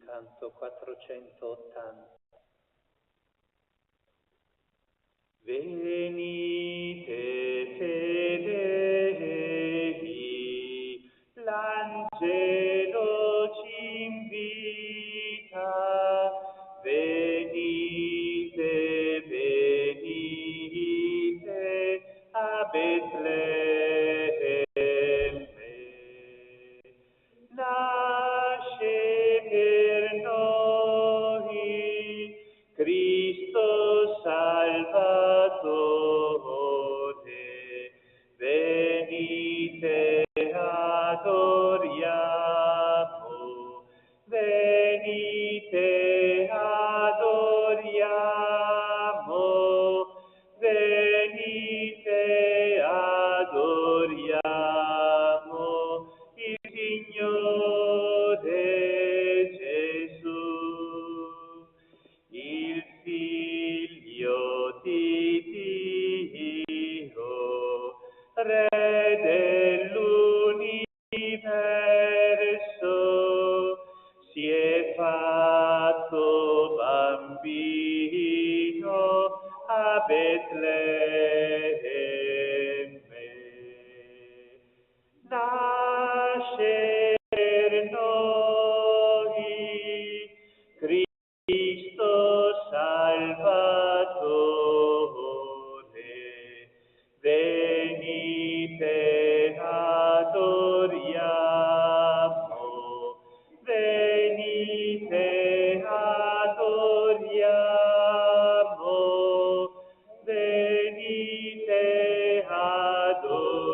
Canto 480. Venite fedeli, l'angelo ci invita, venite, venite a Betlemme. Nasce per noi Cristo Salvatore, venite adoriamo, venite adoriamo, venite adoriamo il Signore Gesù, il Figlio di Dio, Re dell'universo, si è fatto bambino a Betlemme. Nasce per noi Cristo Salvatore, venite adoriamo, venite adoriamo, venite adoriamo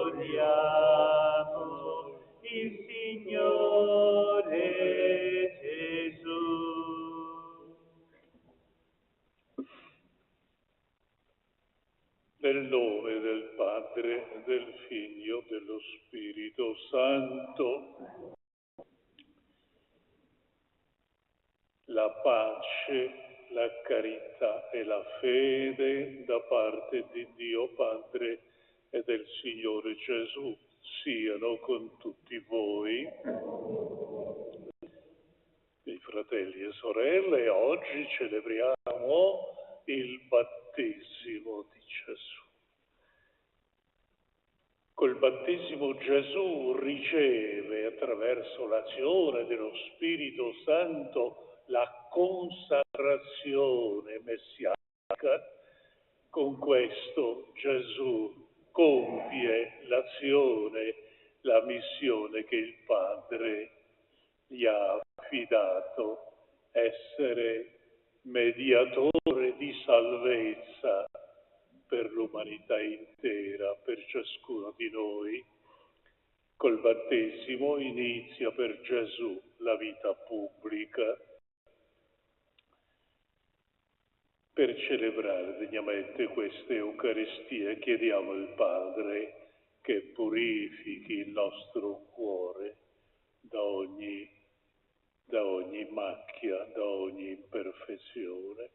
il Signore Gesù. Nel nome del Padre, del Figlio, dello Spirito Santo, la pace, la carità e la fede da parte di Dio Padre e del Signore Gesù siano con tutti voi. Miei fratelli e sorelle, oggi celebriamo il battesimo di Gesù. Col battesimo Gesù riceve attraverso l'azione dello Spirito Santo la consacrazione messianica. Con questo Gesù compie l'azione, la missione che il Padre gli ha affidato, essere mediatore di salvezza per l'umanità intera, per ciascuno di noi. Col battesimo inizia per Gesù la vita pubblica. Per celebrare degnamente questa Eucaristia chiediamo al Padre che purifichi il nostro cuore da ogni macchia, da ogni imperfezione.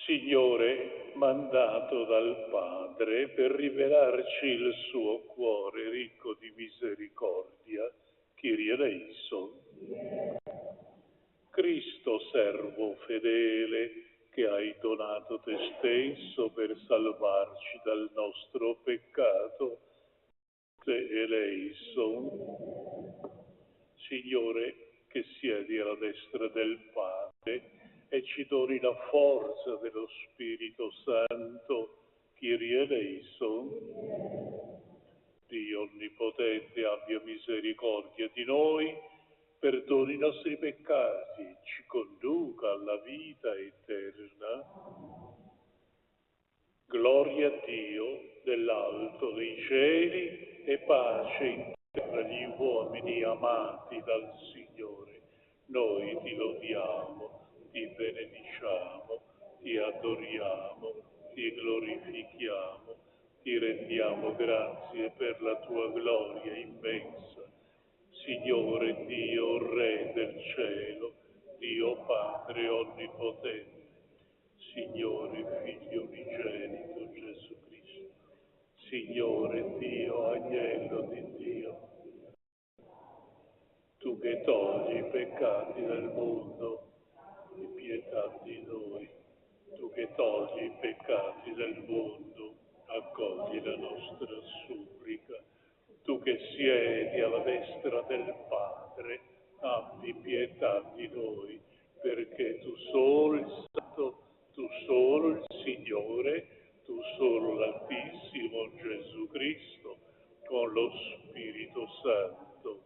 Signore, mandato dal Padre per rivelarci il suo cuore ricco di misericordia, Kyrie eleison. Cristo, servo fedele, che hai donato te stesso per salvarci dal nostro peccato, te eleison. Signore, che siedi alla destra del Padre e ci doni la forza dello Spirito Santo, Kyrie eleison. Dio Onnipotente abbia misericordia di noi, perdoni i nostri peccati, ci conduca alla vita eterna. Gloria a Dio nell'alto dei cieli e pace in terra agli uomini amati dal Signore. Noi ti lodiamo, ti benediciamo, ti adoriamo, ti glorifichiamo, ti rendiamo grazie per la tua gloria immensa. Signore Dio, Re del cielo, Dio Padre onnipotente, Signore Figlio unigenito Gesù Cristo, Signore Dio, agnello di Dio, tu che togli i peccati del mondo, di pietà di noi. Tu che togli i peccati del mondo, accogli la nostra supplica. Tu che siedi alla destra del Padre, abbi pietà di noi, perché tu solo il Santo, tu solo il Signore, tu solo l'Altissimo Gesù Cristo, con lo Spirito Santo.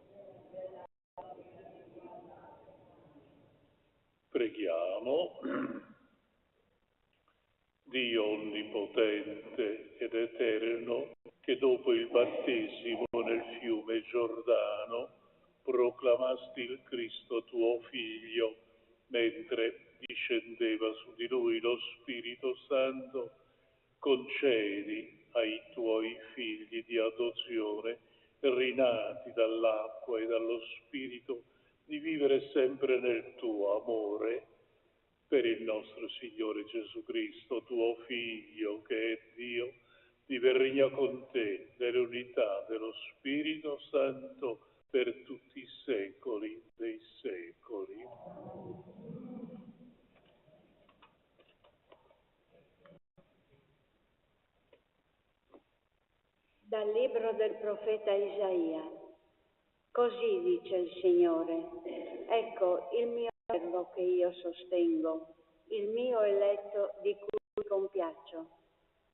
Preghiamo. Dio onnipotente ed eterno, che dopo il battesimo nel fiume Giordano proclamasti il Cristo tuo Figlio, mentre discendeva su di lui lo Spirito Santo, concedi ai tuoi figli di adozione, rinati dall'acqua e dallo Spirito, di vivere sempre nel tuo amore, per il nostro Signore Gesù Cristo, tuo Figlio, che è Dio, vive e regna con te nell'unità dello Spirito Santo per tutti i secoli dei secoli. Dal libro del profeta Isaia. Così dice il Signore: ecco il mio servo che io sostengo, il mio eletto di cui mi compiaccio.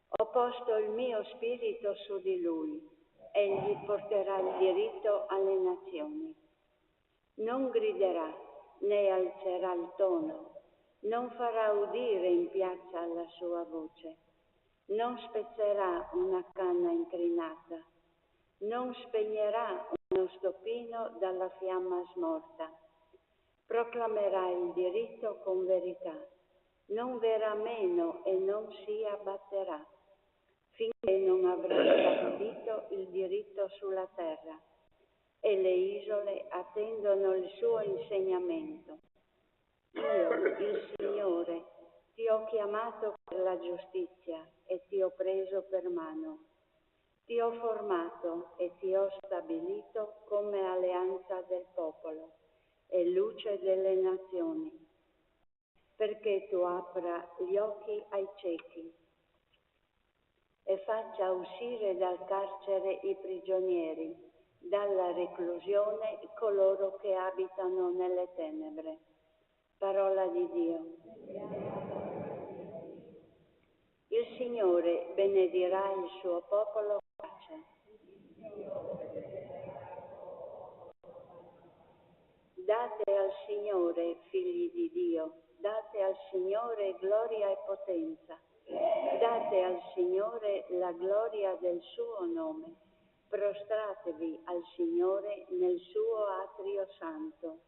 Ho posto il mio spirito su di lui, egli porterà il diritto alle nazioni. Non griderà né alzerà il tono, non farà udire in piazza la sua voce, non spezzerà una canna incrinata, non spegnerà uno stoppino dalla fiamma smorta. Proclamerà il diritto con verità, non verrà meno e non si abbatterà, finché non avrà stabilito il diritto sulla terra e le isole attendono il suo insegnamento. Io, il Signore, ti ho chiamato per la giustizia e ti ho preso per mano. Ti ho formato e ti ho stabilito come alleanza del popolo e luce delle nazioni, perché tu apra gli occhi ai ciechi e faccia uscire dal carcere i prigionieri, dalla reclusione coloro che abitano nelle tenebre. Parola di Dio. Il Signore benedirà il suo popolo con pace. Date al Signore, figli di Dio, date al Signore gloria e potenza. Date al Signore la gloria del suo nome. Prostratevi al Signore nel suo atrio santo.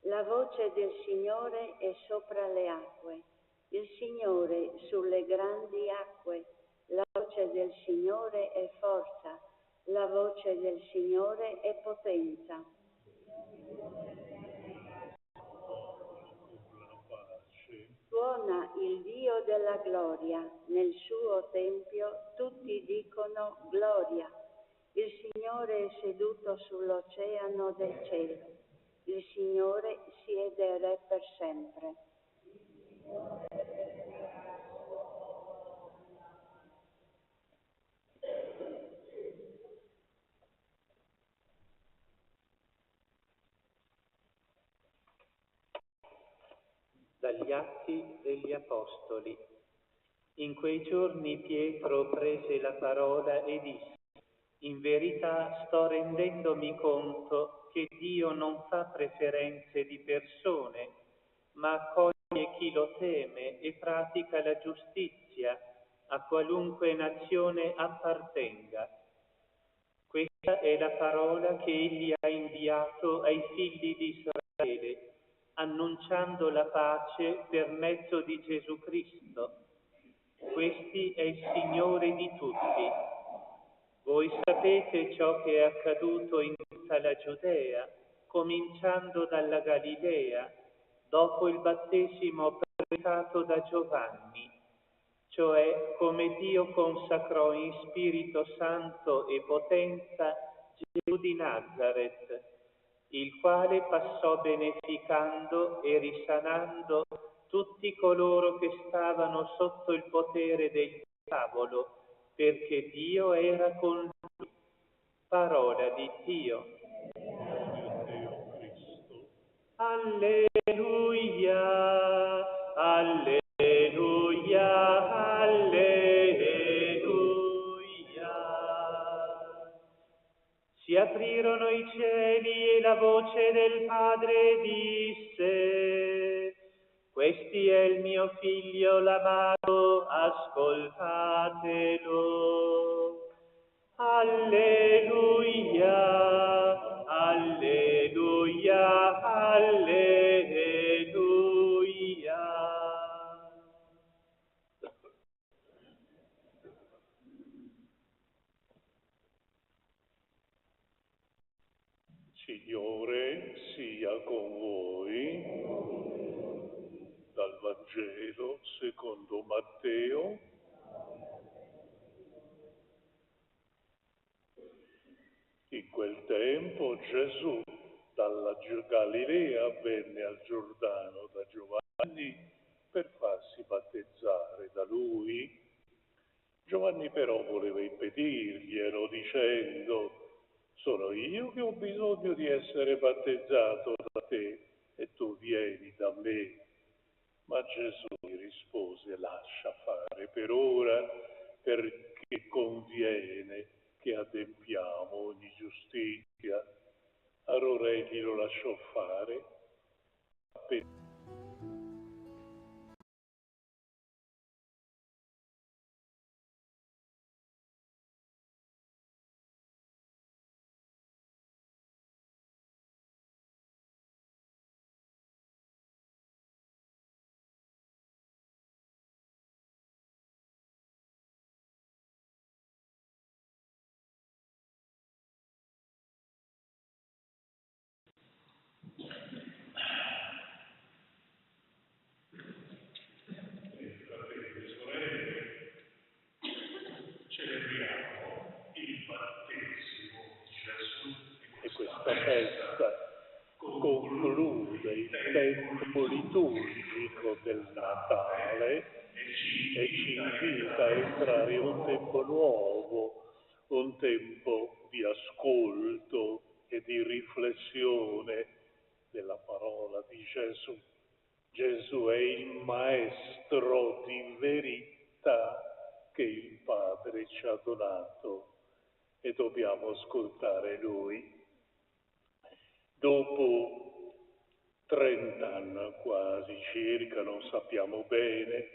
La voce del Signore è sopra le acque, il Signore sulle grandi acque. La voce del Signore è forza, la voce del Signore è potenza. Suona il Dio della gloria, nel suo tempio tutti dicono gloria. Il Signore è seduto sull'oceano del cielo. Il Signore siede re per sempre. Dagli Atti degli Apostoli. In quei giorni Pietro prese la parola e disse: in verità sto rendendomi conto che Dio non fa preferenze di persone, ma accoglie chi lo teme e pratica la giustizia a qualunque nazione appartenga. Questa è la parola che Egli ha inviato ai figli di Israele, annunciando la pace per mezzo di Gesù Cristo. Questi è il Signore di tutti. Voi sapete ciò che è accaduto in tutta la Giudea, cominciando dalla Galilea, dopo il battesimo per interpretato da Giovanni, cioè come Dio consacrò in Spirito Santo e potenza Gesù di Nazaret, il quale passò beneficando e risanando tutti coloro che stavano sotto il potere del diavolo, perché Dio era con lui. Parola di Dio. Alleluia, alleluia, alleluia. Si aprirono i cieli e la voce del Padre disse: Questi è il mio figlio l'amato, ascoltatelo. Alleluia, alleluia, alleluia. Signore sia con voi. Dal Vangelo secondo Matteo. In quel tempo Gesù dalla Galilea venne al Giordano da Giovanni per farsi battezzare da lui. Giovanni però voleva impedirglielo dicendo: sono io che ho bisogno di essere battezzato da te e tu vieni da me. Ma Gesù gli rispose: lascia fare per ora, perché conviene che adempiamo ogni giustizia. Allora egli lo lasciò fare. E questa festa conclude il tempo liturgico del Natale e ci invita a entrare in un tempo nuovo, un tempo di ascolto e di riflessione della parola di Gesù. Gesù è il Maestro di verità che il Padre ci ha donato e dobbiamo ascoltare Lui. Dopo 30 anni quasi circa, non sappiamo bene,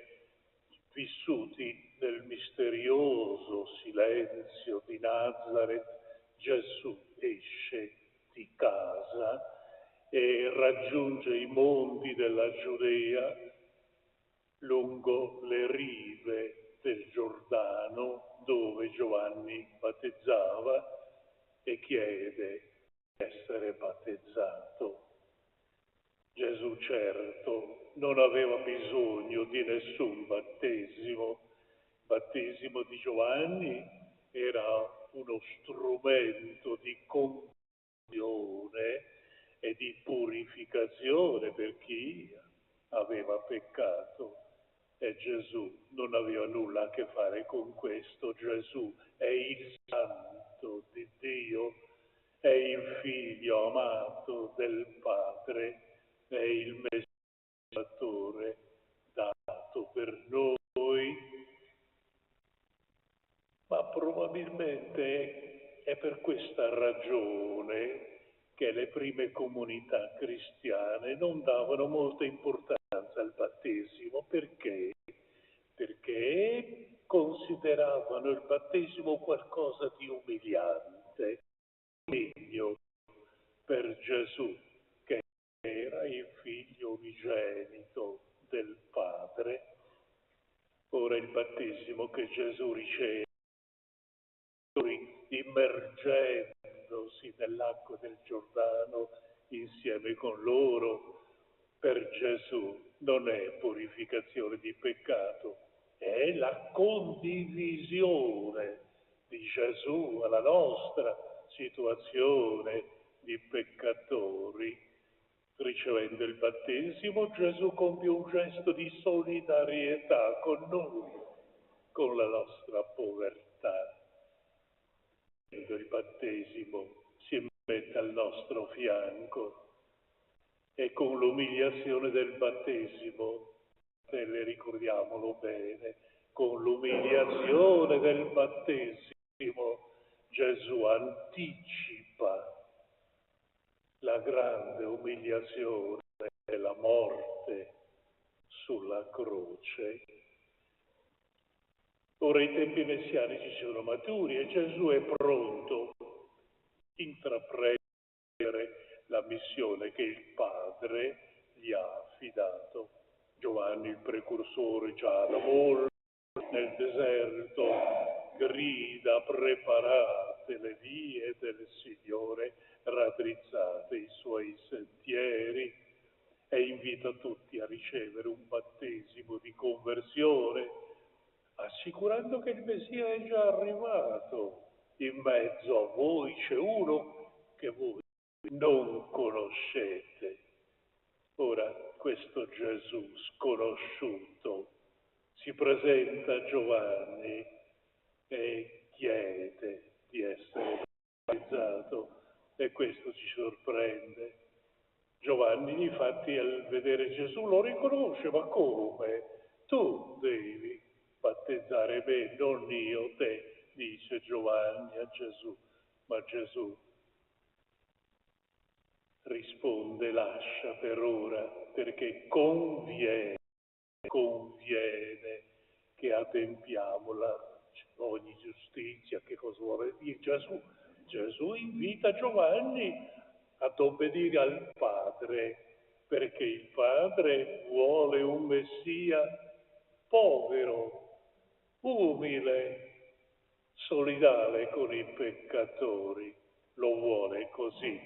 vissuti nel misterioso silenzio di Nazaret, Gesù esce di casa e raggiunge i monti della Giudea lungo le rive del Giordano dove Giovanni battezzava e chiede di essere battezzato. Gesù certo non aveva bisogno di nessun battesimo. Il battesimo di Giovanni era uno strumento di conversione e di purificazione per chi aveva peccato. E Gesù non aveva nulla a che fare con questo. Gesù è il Santo di Dio, è il Figlio amato del Padre, è il Messiatore dato per noi. Ma probabilmente è per questa ragione che le prime comunità cristiane non davano molta importanza al battesimo. Perché? Perché consideravano il battesimo qualcosa di umiliante, meglio per Gesù, che era il figlio unigenito del Padre. Ora il battesimo che Gesù riceve, immergendosi nell'acqua del Giordano insieme con loro, per Gesù non è purificazione di peccato, è la condivisione di Gesù alla nostra situazione di peccatori. Ricevendo il battesimo, Gesù compie un gesto di solidarietà con noi, con la nostra povertà. Il battesimo si mette al nostro fianco e con l'umiliazione del battesimo, ricordiamolo bene, con l'umiliazione del battesimo Gesù anticipa la grande umiliazione e la morte sulla croce. Ora i tempi messianici sono maturi e Gesù è pronto a intraprendere la missione che il Padre gli ha affidato. Giovanni il precursore già da molto nel deserto grida: preparate le vie del Signore, raddrizzate i suoi sentieri, e invita tutti a ricevere un battesimo di conversione, assicurando che il Messia è già arrivato. In mezzo a voi c'è uno che voi non conoscete. Ora, questo Gesù sconosciuto si presenta a Giovanni e chiede di essere battezzato, e questo ci sorprende. Giovanni, infatti, al vedere Gesù lo riconosce: ma come? Tu devi battezzare me, non io te, dice Giovanni a Gesù. Ma Gesù risponde: lascia per ora, perché conviene che adempiamo ogni giustizia. Che cosa vuole dire Gesù? Gesù invita Giovanni ad obbedire al Padre, perché il Padre vuole un Messia povero, umile, solidale con i peccatori. Lo vuole così,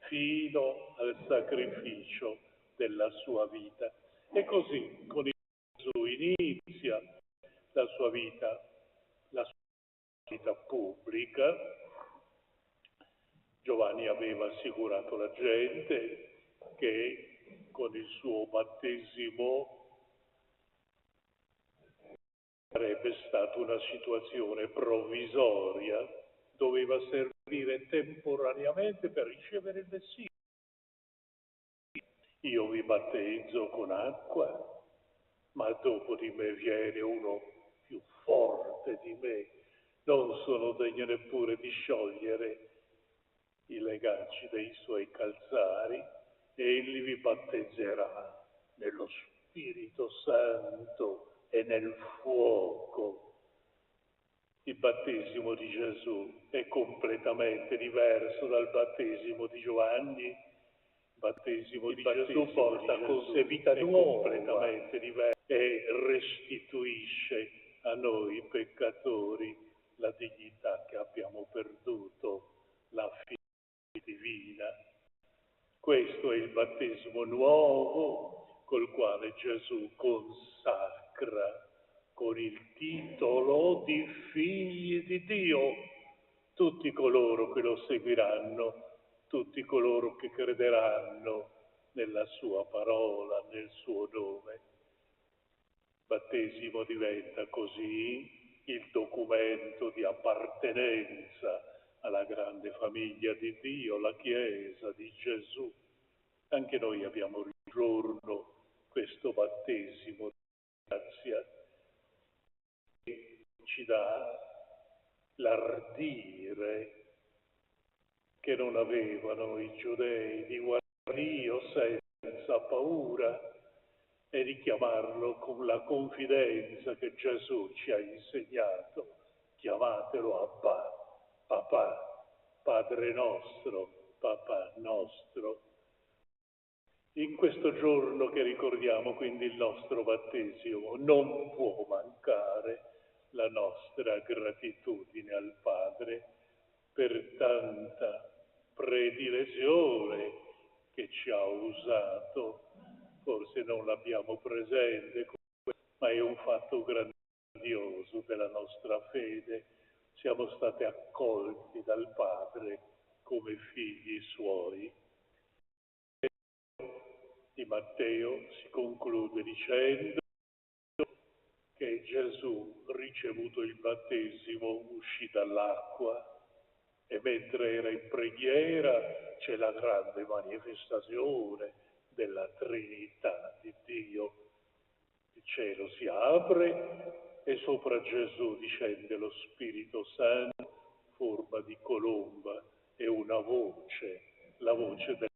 fino al sacrificio della sua vita. E così con Gesù inizia la sua vita pubblica. Giovanni aveva assicurato la gente che con il suo battesimo sarebbe stata una situazione provvisoria, doveva servire temporaneamente per ricevere il Messia. Io vi battezzo con acqua, ma dopo di me viene uno più forte di me, non sono degno neppure di sciogliere i legacci dei suoi calzari, e egli vi battezzerà nello Spirito Santo e nel fuoco. Il battesimo di Gesù è completamente diverso dal battesimo di Giovanni. Il battesimo di Gesù porta con sé vita nuova, completamente diversa, e restituisce a noi peccatori la dignità che abbiamo perduto, la fede divina. Questo è il battesimo nuovo col quale Gesù consacra con il titolo di figli di Dio tutti coloro che lo seguiranno, tutti coloro che crederanno nella sua parola, nel suo nome. Il battesimo diventa così il documento di appartenenza alla grande famiglia di Dio, la Chiesa di Gesù. Anche noi abbiamo un giorno questo battesimo di grazia che ci dà l'ardire che non avevano i giudei di guardare Dio senza paura e di chiamarlo con la confidenza che Gesù ci ha insegnato. Chiamatelo Abba, papà, Padre nostro, papà nostro. In questo giorno che ricordiamo quindi il nostro battesimo, non può mancare la nostra gratitudine al Padre per tanta predilezione che ci ha usato forse non l'abbiamo presente, ma è un fatto grandioso della nostra fede. Siamo stati accolti dal Padre come figli suoi. Di Matteo si conclude dicendo che Gesù, ricevuto il battesimo, uscì dall'acqua e mentre era in preghiera c'è la grande manifestazione della Trinità di Dio. Il cielo si apre e sopra Gesù discende lo Spirito Santo, forma di colomba, e una voce, la voce del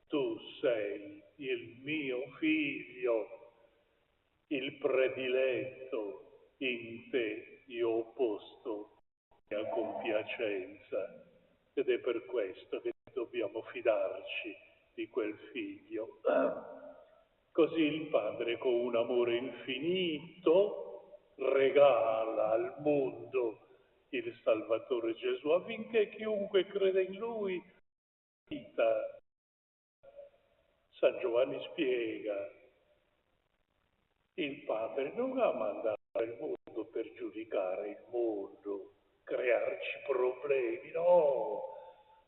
Tu sei il mio figlio, il prediletto, in te io ho posto la compiacenza. Ed è per questo che dobbiamo fidarci di quel figlio. Così il Padre, con un amore infinito, regala al mondo il Salvatore Gesù affinché chiunque crede in Lui vita. San Giovanni spiega, il Padre non ha mandato il mondo per giudicare il mondo, crearci problemi, no,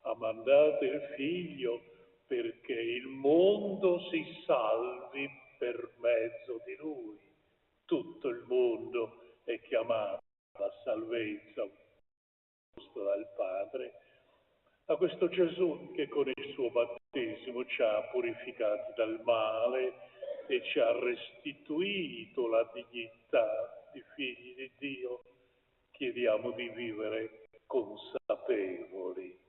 ha mandato il Figlio perché il mondo si salvi per mezzo di Lui. Tutto il mondo è chiamato alla salvezza dal Padre, a questo Gesù che con il suo battesimo ci ha purificati dal male e ci ha restituito la dignità di figli di Dio, chiediamo di vivere consapevoli,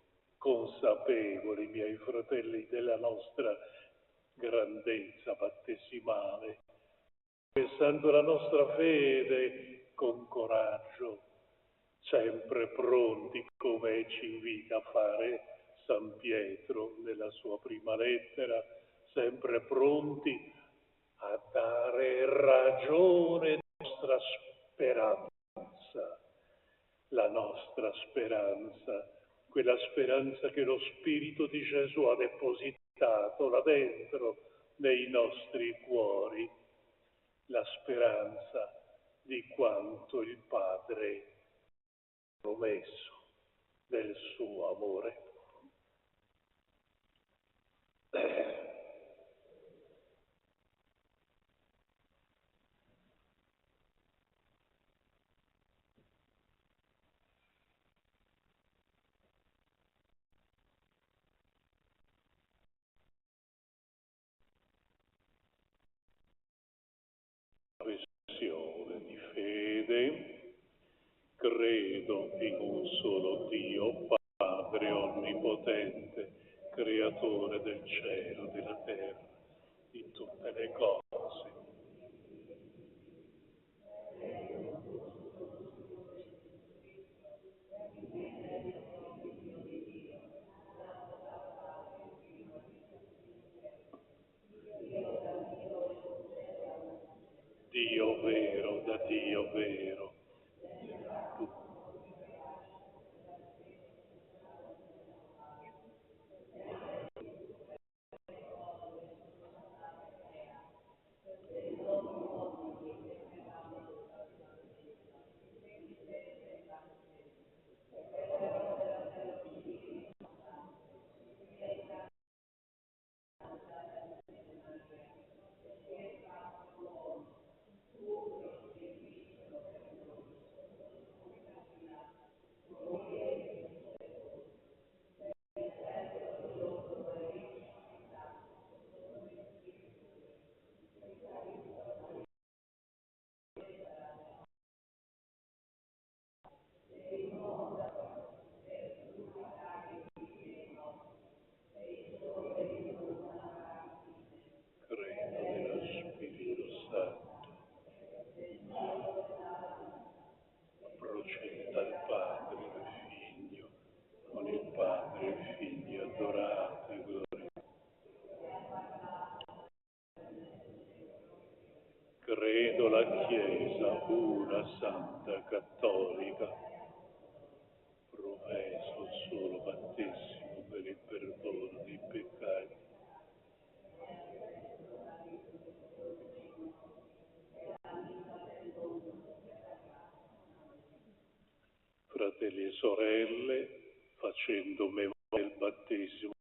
miei fratelli, della nostra grandezza battesimale, pensando la nostra fede con coraggio, sempre pronti, come ci invita a fare San Pietro nella sua prima lettera, sempre pronti a dare ragione alla nostra speranza, la nostra speranza, quella speranza che lo Spirito di Gesù ha depositato là dentro nei nostri cuori, la speranza di quanto il Padre promesso del suo amore. Confessione di fede, credo in un solo Dio, Padre onnipotente, creatore del cielo e della terra, di tutte le cose. Dio vero, da Dio vero. Procede dal Padre e dal Figlio, con il Padre e il Figlio adorato e glorificato. Credo la Chiesa una santa cattolica, professo il solo battesimo per il perdono dei peccati. fratelli e sorelle, facendo memoria del battesimo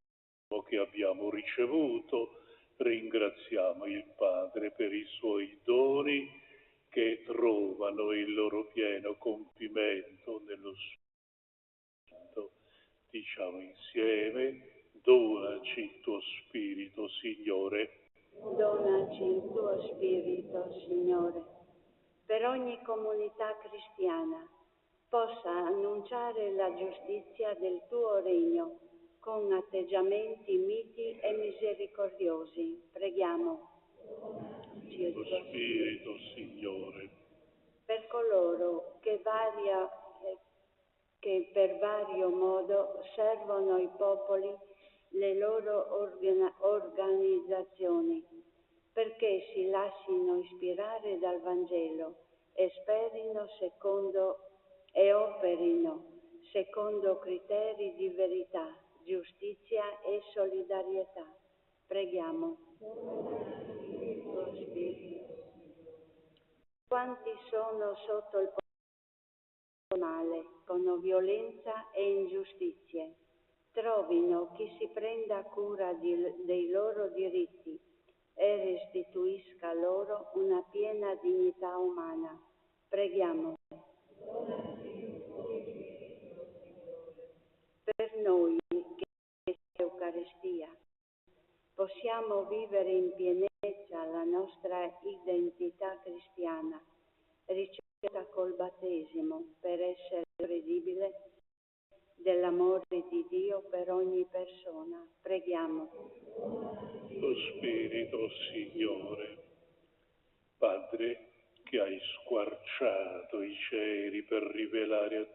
che abbiamo ricevuto, ringraziamo il Padre per i suoi doni che trovano il loro pieno compimento nello Spirito. Diciamo insieme: donaci il tuo Spirito, Signore. Donaci il tuo Spirito, Signore, per ogni comunità cristiana possa annunciare la giustizia del tuo regno con atteggiamenti miti e misericordiosi. Preghiamo. Il tuo Spirito, Signore. Per coloro che per vario modo servono i popoli, le loro organizzazioni, perché si lasciino ispirare dal Vangelo e operino secondo criteri di verità, giustizia e solidarietà. Preghiamo. Quanti sono sotto il male, con violenza e ingiustizie, trovino chi si prenda cura dei loro diritti e restituisca loro una piena dignità umana. Preghiamo. Per noi che l'Eucaristia possiamo vivere in pienezza la nostra identità cristiana, ricevuta col battesimo per essere credibile dell'amore di Dio per ogni persona. Preghiamo. Lo Spirito, Signore. Padre, che hai squarciato i cieli per rivelare a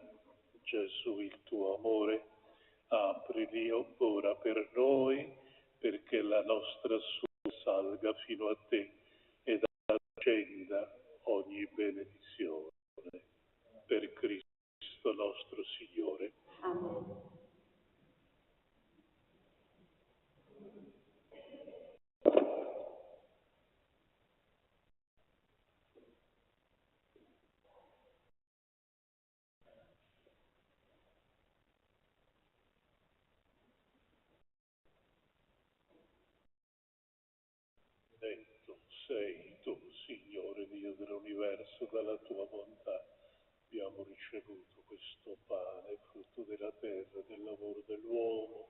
Gesù il tuo amore, aprili ora per noi, perché la nostra suora salga fino a te ed accenda ogni benedizione. Per Cristo nostro Signore. Amen. Benedetto sei tu, Signore Dio dell'universo, dalla tua bontà abbiamo ricevuto questo pane, frutto della terra, del lavoro dell'uomo.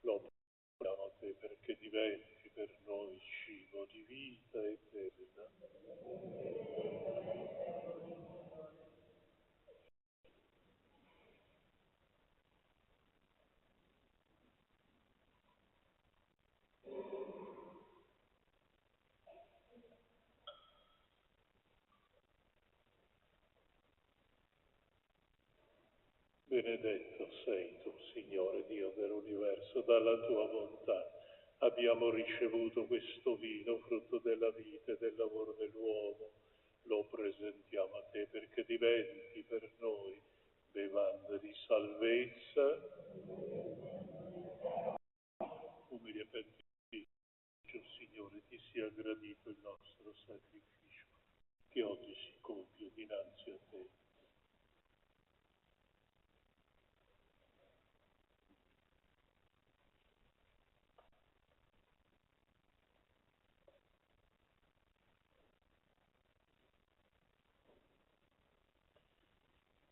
Lo offriamo a te perché diventi per noi cibo di vita eterna. Benedetto sei tu, Signore Dio dell'universo, dalla tua bontà abbiamo ricevuto questo vino, frutto della vita e del lavoro dell'uomo. Lo presentiamo a te perché diventi per noi bevanda di salvezza. Umili e penticcio, Signore, ti sia gradito il nostro sacrificio, che oggi si compie dinanzi a te.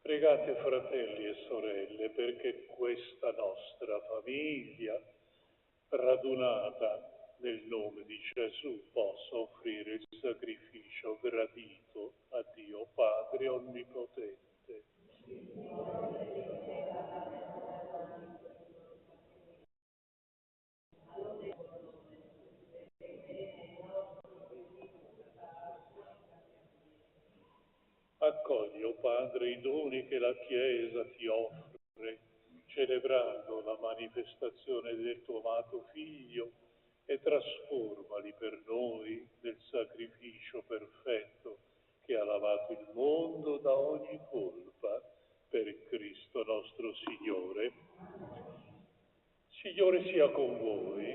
Pregate, fratelli e sorelle, perché questa nostra famiglia, radunata nel nome di Gesù, possa offrire il sacrificio gradito a Dio Padre Onnipotente. Accogli, o Padre, i doni che la Chiesa ti offre, celebrando la manifestazione del tuo amato Figlio, e trasformali per noi nel sacrificio perfetto che ha lavato il mondo da ogni colpa, per Cristo nostro Signore. Signore sia con voi,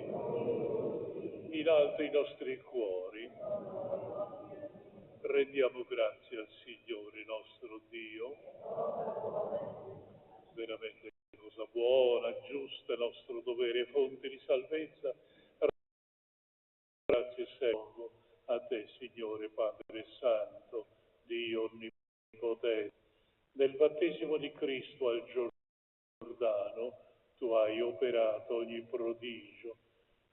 in alto i nostri cuori. Rendiamo grazie al Signore nostro Dio. veramente cosa buona, giusta, nostro dovere e fonte di salvezza. Grazie sempre a te, Signore Padre Santo, Dio Onnipotente. Nel battesimo di Cristo al Giordano, tu hai operato ogni prodigio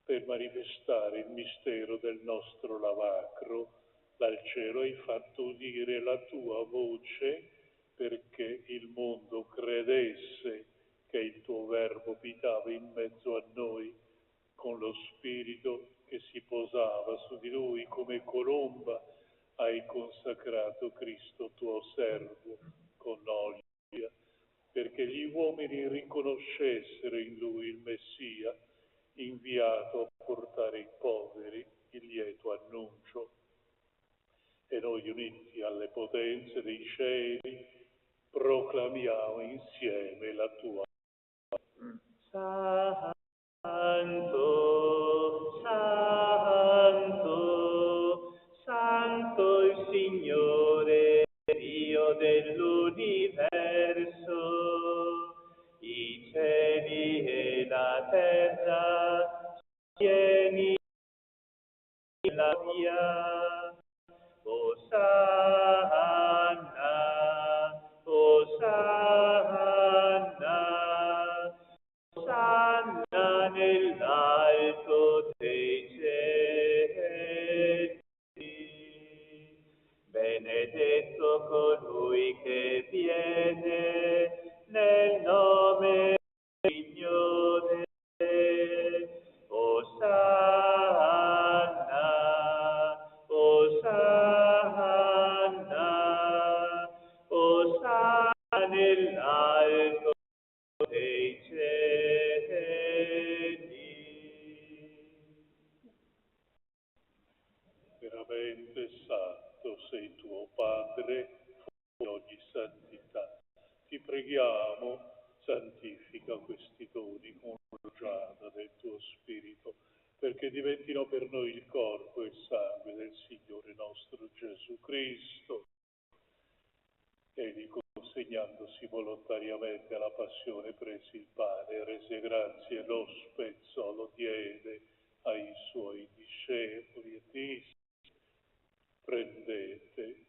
per manifestare il mistero del nostro lavacro. Dal cielo hai fatto udire la tua voce perché il mondo credesse che il tuo Verbo abitava in mezzo a noi con lo Spirito che si posava su di lui come colomba. Hai consacrato Cristo tuo servo con olio perché gli uomini riconoscessero in lui il Messia, inviato a portare ai poveri il lieto annuncio. E noi, uniti alle potenze dei cieli, proclamiamo insieme la tua. Santo, Santo, Santo il Signore, Dio dell'universo, i cieli e la terra pieni la via. Osanna, Osanna, Osanna nell'alto dei cieli. Benedetto colui che viene nel nome del Signore. Osanna, Osanna, Osanna nell'alto dei cieli. Veramente santo sei tuo Padre, di ogni santità. Ti preghiamo, santifica questi doni con l'orgiata del tuo Spirito, perché diventino per noi il corpo e il sangue del Signore nostro Gesù Cristo. Egli, consegnandosi volontariamente alla passione, prese il pane, rese grazie, lo spezzò, lo diede ai suoi discepoli e disse: prendete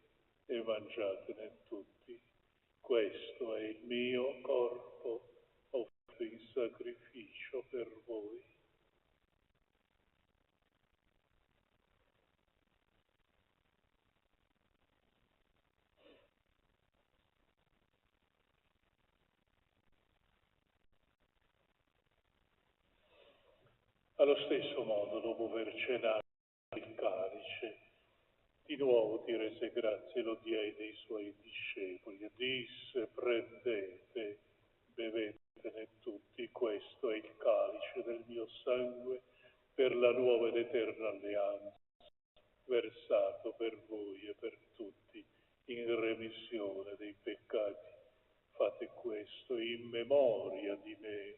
e mangiatene tutti. Questo è il mio corpo, offerto in sacrificio per voi. Allo stesso modo, dopo aver cenato il calice, di nuovo ti rese grazie, lo diede ai suoi discepoli e disse: prendete, bevetene tutti, questo è il calice del mio sangue per la nuova ed eterna alleanza, versato per voi e per tutti in remissione dei peccati. Fate questo in memoria di me.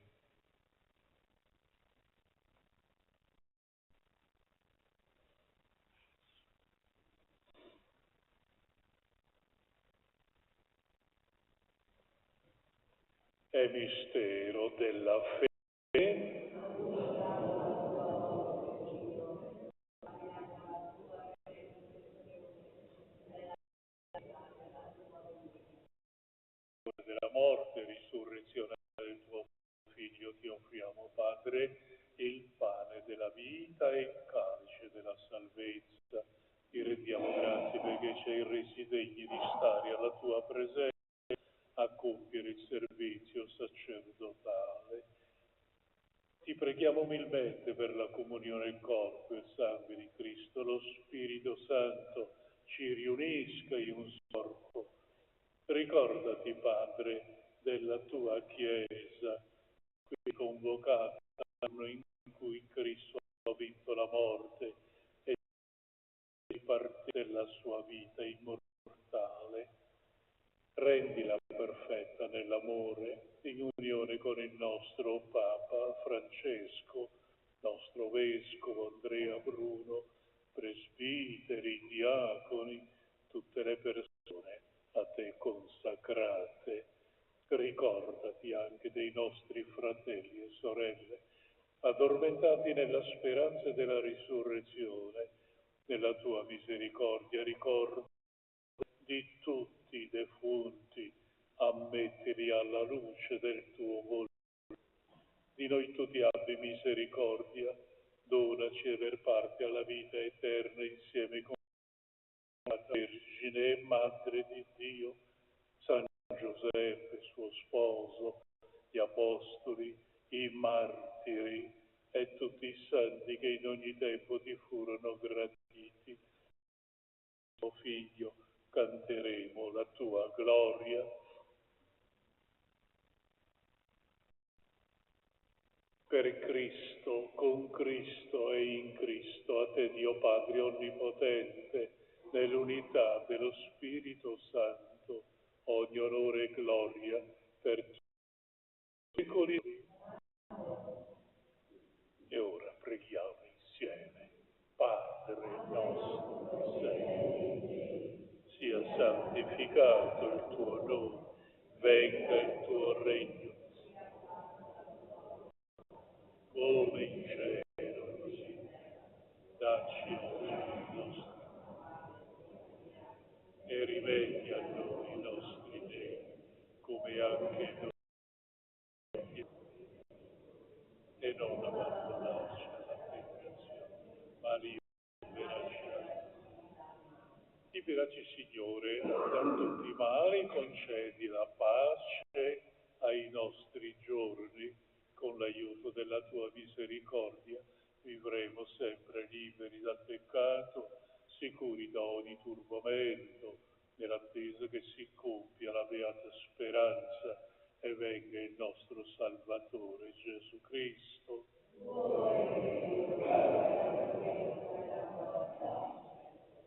È mistero della fede. Della morte e risurrezione del tuo Figlio ti offriamo, Padre, il pane della vita e il calice della salvezza. Ti rendiamo grazie perché ci hai resi degni di stare alla tua presenza a compiere il servizio sacerdotale. Ti preghiamo umilmente per la comunione del corpo e il sangue di Cristo. Lo Spirito Santo ci riunisca in un corpo. Ricordati, Padre, della tua Chiesa, qui convocata in cui Cristo ha vinto la morte e ripartire della sua vita immortale. Rendila perfetta nell'amore, in unione con il nostro Papa Francesco, nostro Vescovo Andrea Bruno, presbiteri, diaconi, tutte le persone a te consacrate. ricordati anche dei nostri fratelli e sorelle, addormentati nella speranza della risurrezione. Nella tua misericordia ricorda di tutti i defunti, ammettili alla luce del tuo volto. Di noi tutti abbi misericordia, donaci aver parte alla vita eterna insieme con la Vergine e Madre di Dio, San Giuseppe, suo sposo, gli Apostoli, i martiri e tutti i santi che in ogni tempo ti furono graditi. Tuo Figlio, canteremo la tua gloria. Per Cristo, con Cristo e in Cristo, a te Dio Padre Onnipotente, nell'unità dello Spirito Santo, ogni onore e gloria per tutti i secoli. E ora preghiamo insieme. Padre nostro che sei, sia santificato il tuo nome, venga il tuo regno, come in cielo, così. Dacci oggi il nostro e rimetti a noi i nostri debiti, come anche noi, e non abbandonarci alla tentazione, ma liberaci, Signore, da tutti i mali, concedi la pace ai nostri giorni, con l'aiuto della tua misericordia, vivremo sempre liberi dal peccato, sicuri da ogni turbamento, nell'attesa che si compia la beata speranza e venga il nostro Salvatore Gesù Cristo.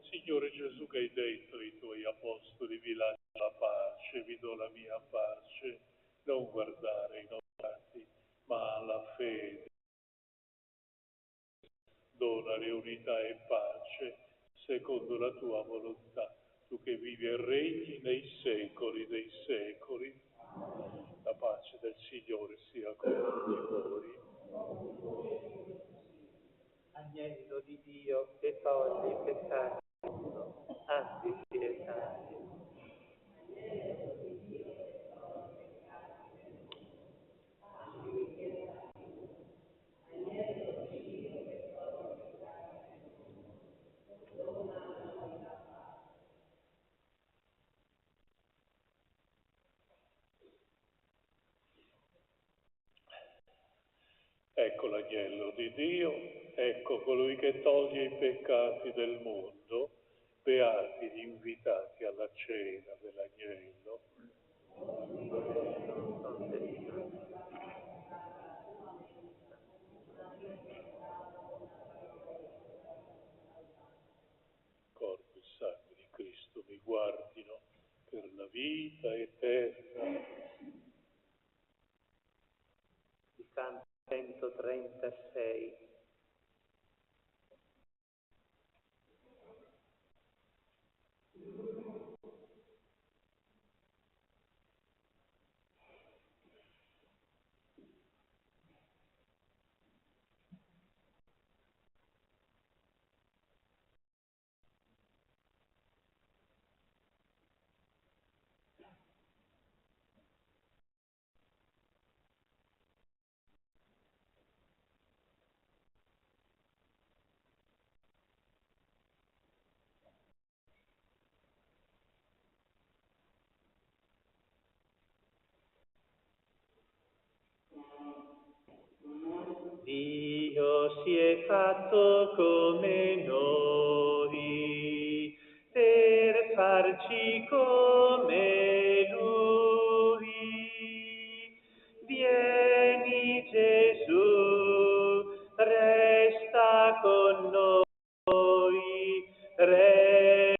Signore Gesù, che hai detto ai tuoi apostoli, vi lascio la pace, vi do la mia pace, non guardare i nostri, ma alla fede. Donare unità e pace secondo la tua volontà, tu che vivi e regni nei secoli dei secoli. La pace del Signore sia con tutti voi. Agnello di Dio che toglie i peccati del mondo, abbi pietà. Ecco l'agnello di Dio, ecco colui che toglie i peccati del mondo, beati gli invitati alla cena dell'agnello. Corpo e sangue di Cristo mi guardino per la vita eterna. Il canto 136. Dio si è fatto come noi per farci come Lui. Vieni Gesù, resta con noi, resta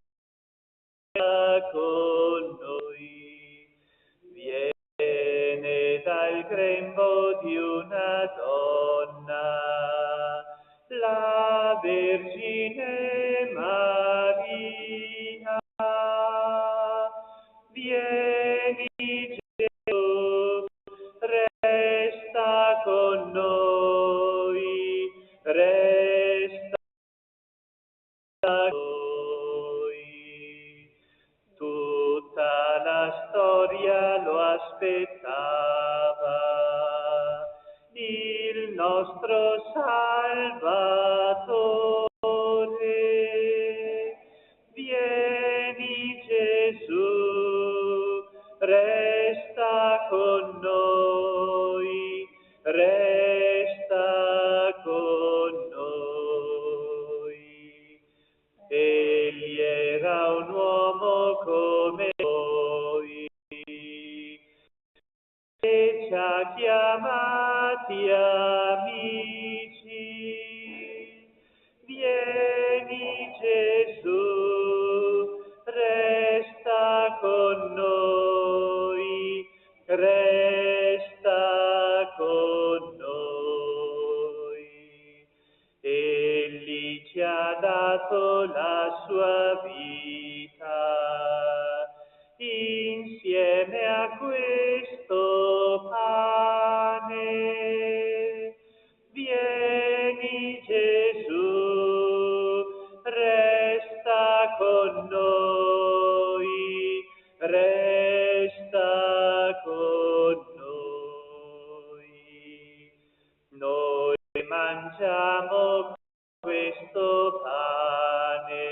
con noi. Viene dal grembo di una donna, la Vergine Maria. Vieni Gesù, gioia lo aspettava, il nostro Salvatore. Vieni Gesù, resta con noi, resta con noi. Egli era un uomo come noi, e ci ha chiamati amici. Vieni Gesù, resta con noi, resta con noi. Egli ci ha dato la sua vita, insieme a questo pane. Vieni Gesù, resta con noi, resta con noi. Noi mangiamo questo pane,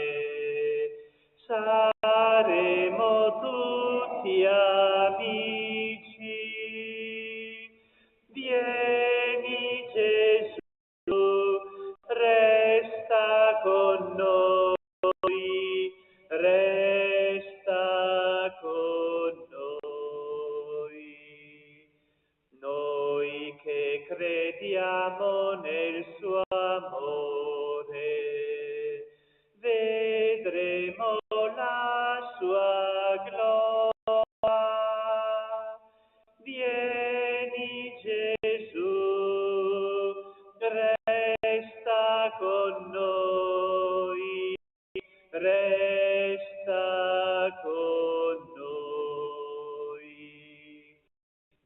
saremo tutti amici. Vieni Gesù, resta con noi, resta con noi. Noi che crediamo nel suo amore, vedremo la sua gloria. Vieni Gesù, resta con noi, resta con noi.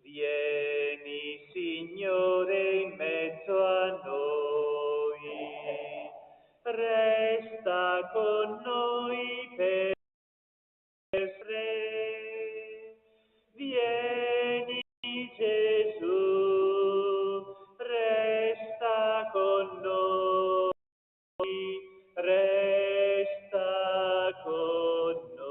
Vieni Signore in mezzo a noi, resta con noi per sempre. Vieni Gesù, resta con noi, resta con noi.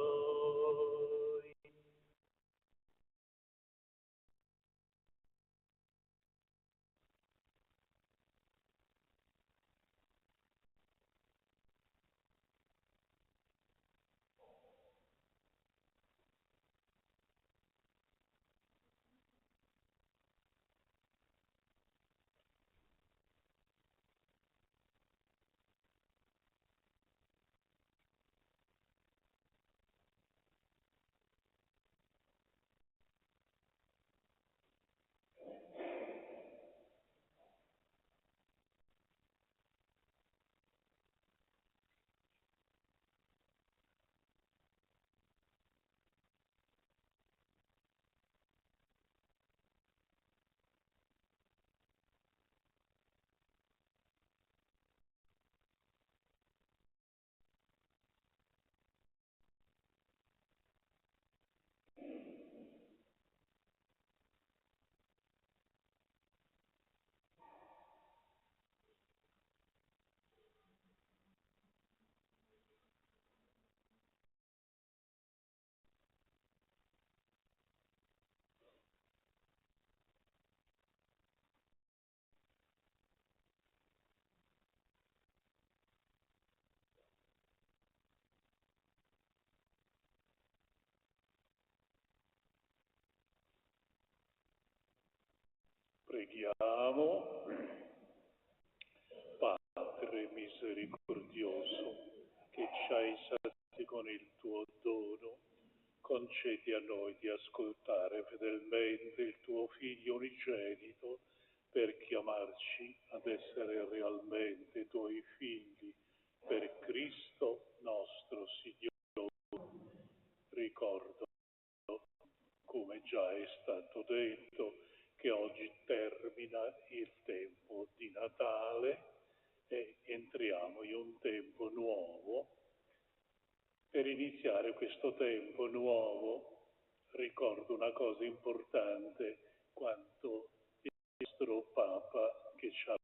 Preghiamo. Padre misericordioso, che ci hai saziati con il tuo dono, concedi a noi di ascoltare fedelmente il tuo Figlio unigenito per chiamarci ad essere realmente tuoi figli, per Cristo nostro Signore. Ricordo, come già è stato detto, che oggi termina il tempo di Natale e entriamo in un tempo nuovo. Per iniziare questo tempo nuovo ricordo una cosa importante, quanto il nostro Papa, che c'ha il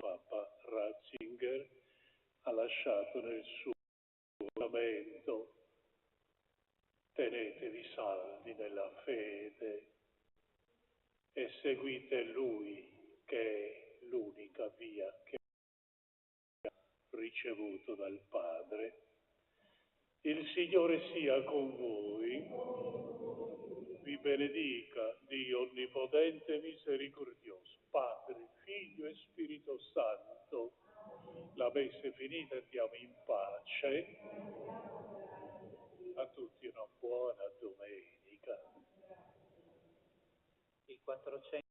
Papa Ratzinger, ha lasciato nel suo testamento: tenetevi saldi nella fede e seguite Lui, che è l'unica via che ha ricevuto dal Padre. Il Signore sia con voi, vi benedica Dio Onnipotente e Misericordioso, Padre, Figlio e Spirito Santo. La messa è finita, andiamo in pace. A tutti una buona domenica. Il 400.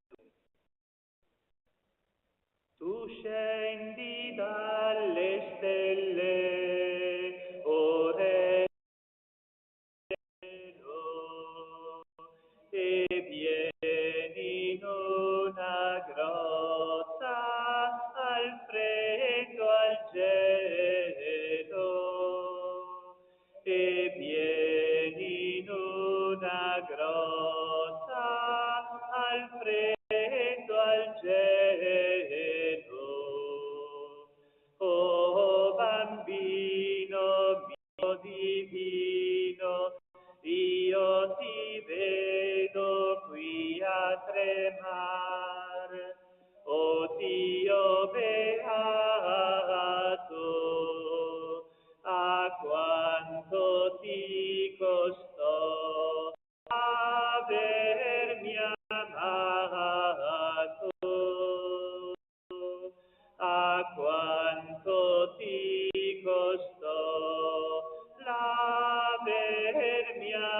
Tu scendi dalle stelle, o Re cielo, e vieni in una grotta al freddo al gelo, e vieni in una grotta al freddo al gelo. Oh bambino mio divino, io ti vedo qui a tremar, oh Dio beato, a quanto ti costò avermi amato, a quanto ti costò l'avermi amato,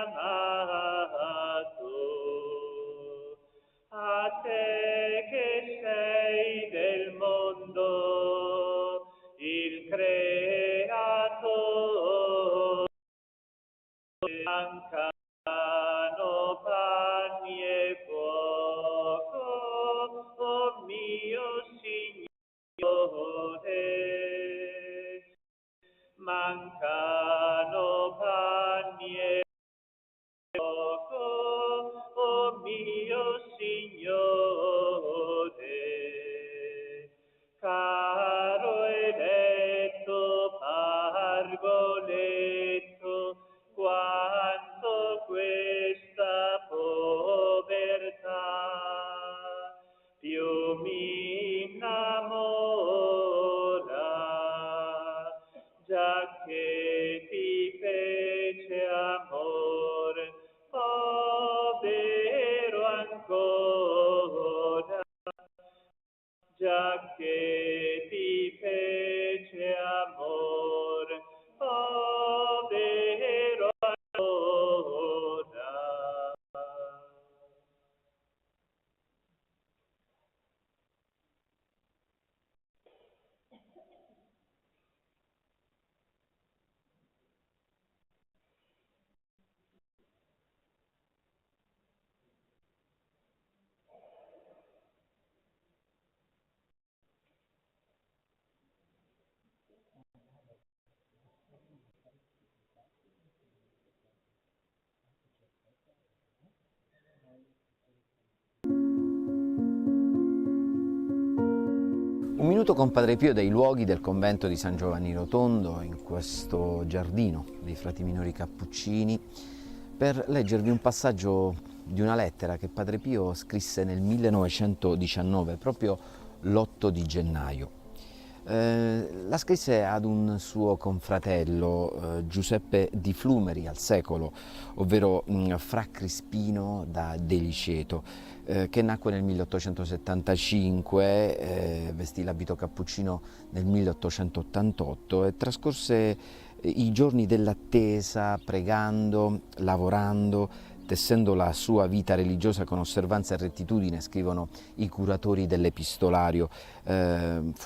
a te che sei del mondo il creatore, mancano panni e fuoco, oh mio Signore, mancano panni e fuoco, oh mio Signore, caro eletto Pargoletto, quanto questa povertà più mi innamora, già che ti fece amor, povero ancora, già che ti fece amor, povero ancora. Un minuto con Padre Pio dai luoghi del convento di San Giovanni Rotondo, in questo giardino dei frati minori cappuccini, per leggervi un passaggio di una lettera che Padre Pio scrisse nel 1919, proprio l'8 di gennaio. La scrisse ad un suo confratello, Giuseppe di Flumeri, al secolo, ovvero Fra Crispino da Deliceto, che nacque nel 1875, vestì l'abito cappuccino nel 1888 e trascorse i giorni dell'attesa pregando, lavorando, tessendo la sua vita religiosa con osservanza e rettitudine, scrivono i curatori dell'epistolario. Fu